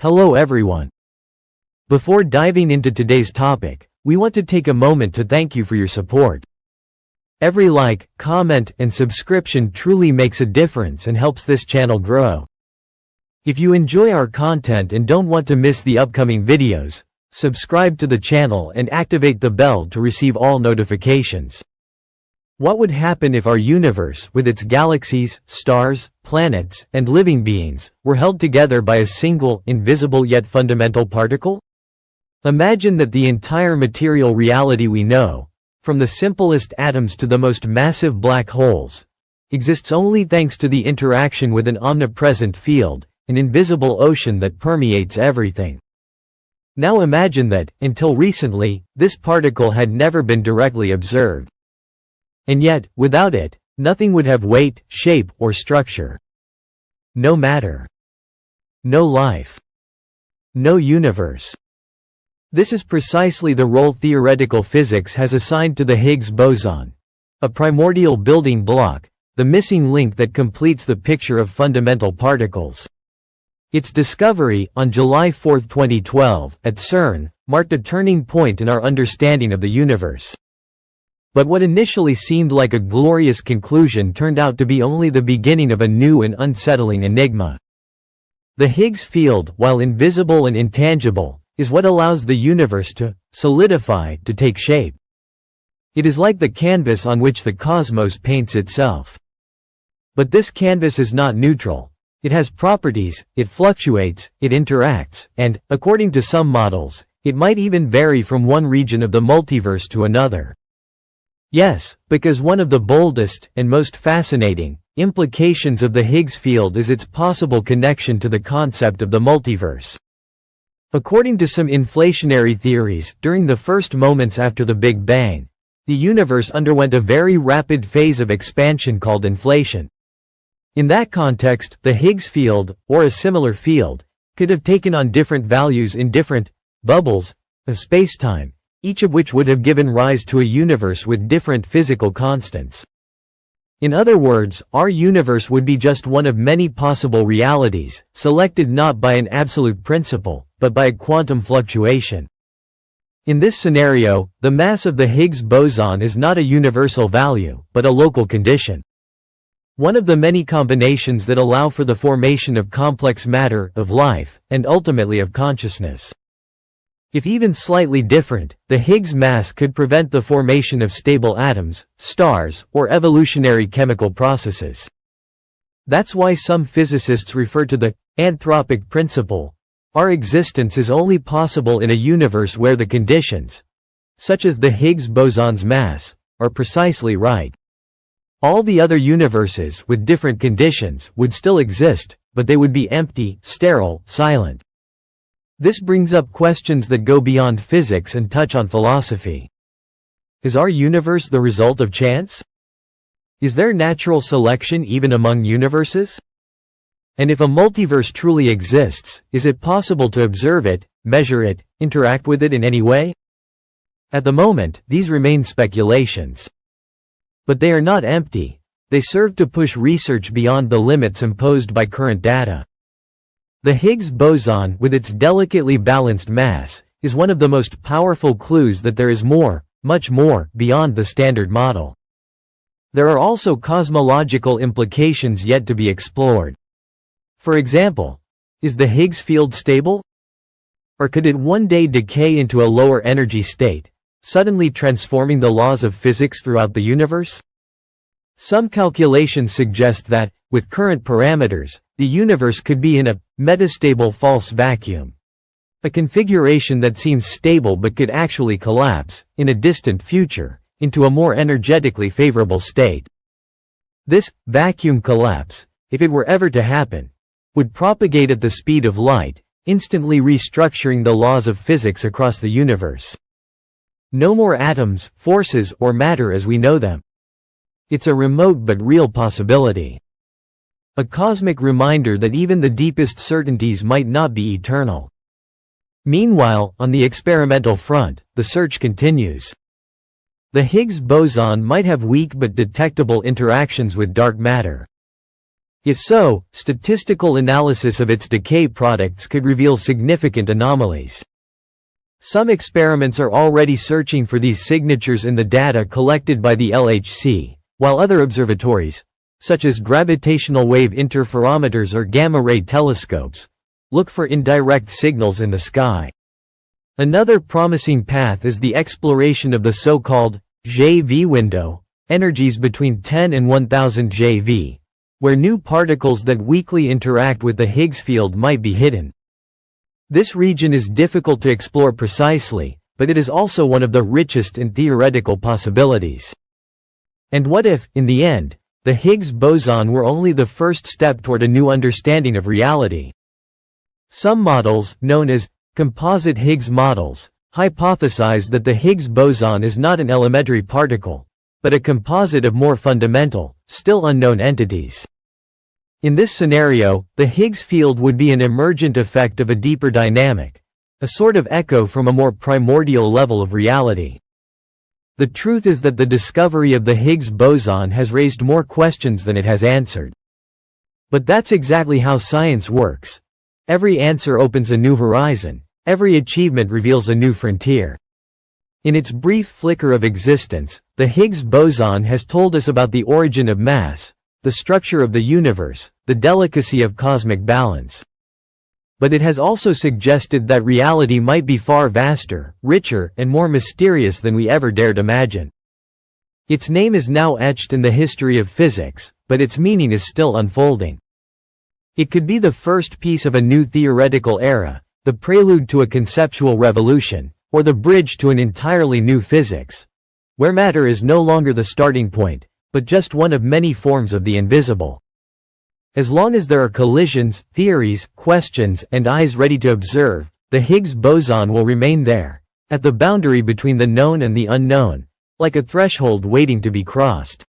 Hello everyone. Before diving into today's topic, we want to take a moment to thank you for your support. Every like, comment, and subscription truly makes a difference and helps this channel grow. If you enjoy our content and don't want to miss the upcoming videos, subscribe to the channel and activate the bell to receive all notifications. What would happen if our universe, with its galaxies, stars, planets, and living beings, were held together by a single, invisible yet fundamental particle? Imagine that the entire material reality we know, from the simplest atoms to the most massive black holes, exists only thanks to the interaction with an omnipresent field, an invisible ocean that permeates everything. Now imagine that, until recently, this particle had never been directly observed. And yet, without it, nothing would have weight, shape, or structure. No matter. No life. No universe. This is precisely the role theoretical physics has assigned to the Higgs boson, a primordial building block, the missing link that completes the picture of fundamental particles. Its discovery, on July 4, 2012, at CERN, marked a turning point in our understanding of the universe. But what initially seemed like a glorious conclusion turned out to be only the beginning of a new and unsettling enigma. The Higgs field, while invisible and intangible, is what allows the universe to solidify, to take shape. It is like the canvas on which the cosmos paints itself. But this canvas is not neutral. It has properties, it fluctuates, it interacts, and, according to some models, it might even vary from one region of the multiverse to another. Yes, because one of the boldest, and most fascinating, implications of the Higgs field is its possible connection to the concept of the multiverse. According to some inflationary theories, during the first moments after the Big Bang, the universe underwent a very rapid phase of expansion called inflation. In that context, the Higgs field, or a similar field, could have taken on different values in different bubbles of spacetime, each of which would have given rise to a universe with different physical constants. In other words, our universe would be just one of many possible realities, selected not by an absolute principle, but by a quantum fluctuation. In this scenario, the mass of the Higgs boson is not a universal value, but a local condition. One of the many combinations that allow for the formation of complex matter, of life, and ultimately of consciousness. If even slightly different, the Higgs mass could prevent the formation of stable atoms, stars, or evolutionary chemical processes. That's why some physicists refer to the anthropic principle. Our existence is only possible in a universe where the conditions, such as the Higgs boson's mass, are precisely right. All the other universes, with different conditions, would still exist, but they would be empty, sterile, silent. This brings up questions that go beyond physics and touch on philosophy. Is our universe the result of chance? Is there natural selection even among universes? And if a multiverse truly exists, is it possible to observe it, measure it, interact with it in any way? At the moment, these remain speculations. But they are not empty. They serve to push research beyond the limits imposed by current data. The Higgs boson, with its delicately balanced mass, is one of the most powerful clues that there is more, much more, beyond the standard model. There are also cosmological implications yet to be explored. For example, is the Higgs field stable? Or could it one day decay into a lower energy state, suddenly transforming the laws of physics throughout the universe? Some calculations suggest that, with current parameters, the universe could be in a metastable false vacuum. A configuration that seems stable but could actually collapse, in a distant future, into a more energetically favorable state. This vacuum collapse, if it were ever to happen, would propagate at the speed of light, instantly restructuring the laws of physics across the universe. No more atoms, forces, or matter as we know them. It's a remote but real possibility. A cosmic reminder that even the deepest certainties might not be eternal. Meanwhile, on the experimental front, the search continues. The Higgs boson might have weak but detectable interactions with dark matter. If so, statistical analysis of its decay products could reveal significant anomalies. Some experiments are already searching for these signatures in the data collected by the LHC, while other observatories, such as gravitational wave interferometers or gamma-ray telescopes, look for indirect signals in the sky. Another promising path is the exploration of the so-called JV window, energies between 10 and 1000 JV, where new particles that weakly interact with the Higgs field might be hidden. This region is difficult to explore precisely, but it is also one of the richest in theoretical possibilities. And what if, in the end, the Higgs boson were only the first step toward a new understanding of reality? Some models, known as composite Higgs models, hypothesize that the Higgs boson is not an elementary particle, but a composite of more fundamental, still unknown entities. In this scenario, the Higgs field would be an emergent effect of a deeper dynamic, a sort of echo from a more primordial level of reality. The truth is that the discovery of the Higgs boson has raised more questions than it has answered. But that's exactly how science works. Every answer opens a new horizon, every achievement reveals a new frontier. In its brief flicker of existence, the Higgs boson has told us about the origin of mass, the structure of the universe, the delicacy of cosmic balance. But it has also suggested that reality might be far vaster, richer, and more mysterious than we ever dared imagine. Its name is now etched in the history of physics, but its meaning is still unfolding. It could be the first piece of a new theoretical era, the prelude to a conceptual revolution, or the bridge to an entirely new physics, where matter is no longer the starting point, but just one of many forms of the invisible. As long as there are collisions, theories, questions, and eyes ready to observe, the Higgs boson will remain there, at the boundary between the known and the unknown, like a threshold waiting to be crossed.